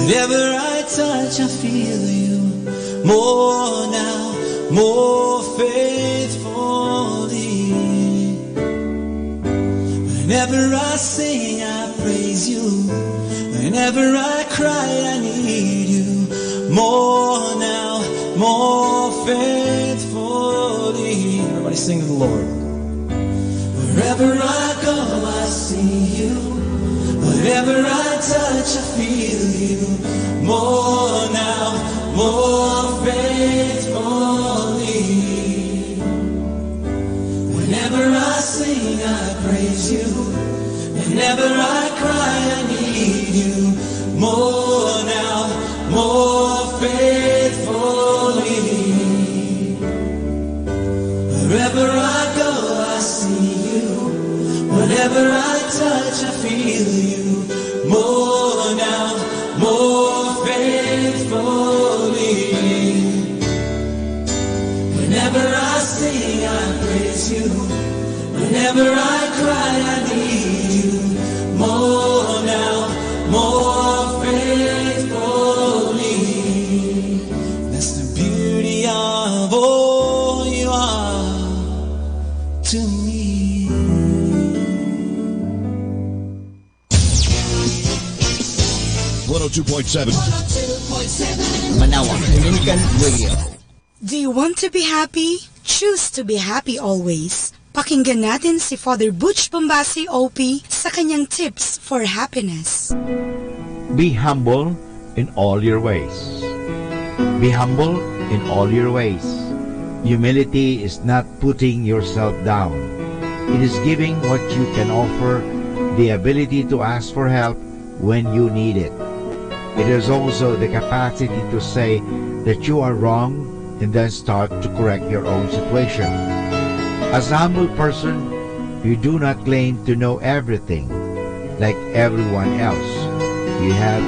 Whenever I touch, I feel you more now, more faithfully. Whenever I sing, I praise you. Whenever I cry, I need you more now, more faithfully. Everybody sing to the Lord. Wherever I go, I see you. Whenever I touch, I feel you more now, more faithfully. Whenever I sing, I praise you. Whenever I cry, I need you more now, more faithfully. Wherever I go, I see you. Whenever I touch, I feel you more now, more faithfully. Whenever I sing, I praise you. Whenever I cry, I need you more now, more faithfully. That's the beauty of all you are to me. 102.7 Manaoag Dominican Radio. Do you want to be happy? Choose to be happy always. Pakinggan natin si Father Butch Bombasi OP sa kanyang tips for happiness. Be humble in all your ways. Be humble in all your ways. Humility is not putting yourself down. It is giving what you can offer, the ability to ask for help when you need it. It is also the capacity to say that you are wrong and then start to correct your own situation. As a humble person, you do not claim to know everything like everyone else. You have